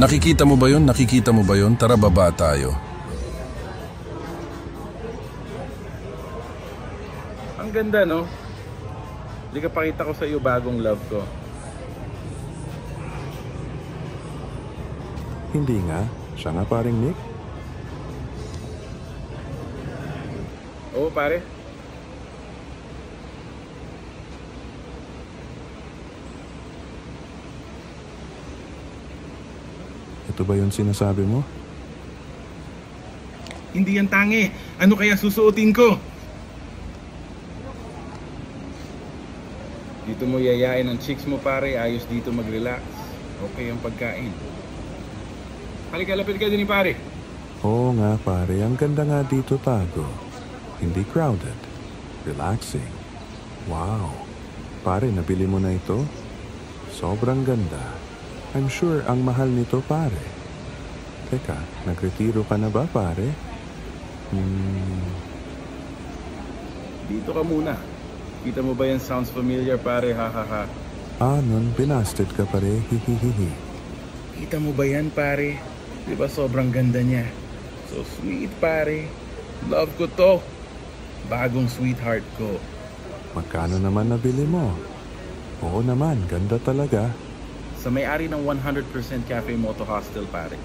Nakikita mo ba yun? Nakikita mo ba yun? Tara, baba tayo. Ang ganda, no? Hindi ka pakita ko sa iyo bagong love ko. Hindi nga. Siya nga paring Nick. Oo, pare. Ito ba yung sinasabi mo? Hindi yan tangi. Ano kaya susuotin ko? Dito mo yayain ang chicks mo, pare. Ayos dito mag-relax. Okay ang pagkain. Halika, lapit ka din, pare. Oo nga pare, ang ganda nga dito tago. Hindi crowded. Relaxing. Wow. Pare, nabili mo na ito? Sobrang ganda. I'm sure ang mahal nito pare. Teka, nagretiro ka na ba pare? Dito ka muna. Kita mo ba yan sounds familiar, pare? Ha ha ha. Nun, binasted ka pare. Hihihihi. Kita mo ba yan, pare? Di ba sobrang ganda niya? So sweet, pare. Love ko to. Bagong sweetheart ko. Magkano naman nabili mo? Oo naman, ganda talaga. Sa may-ari ng 100% Cafe Moto Hostel, pare.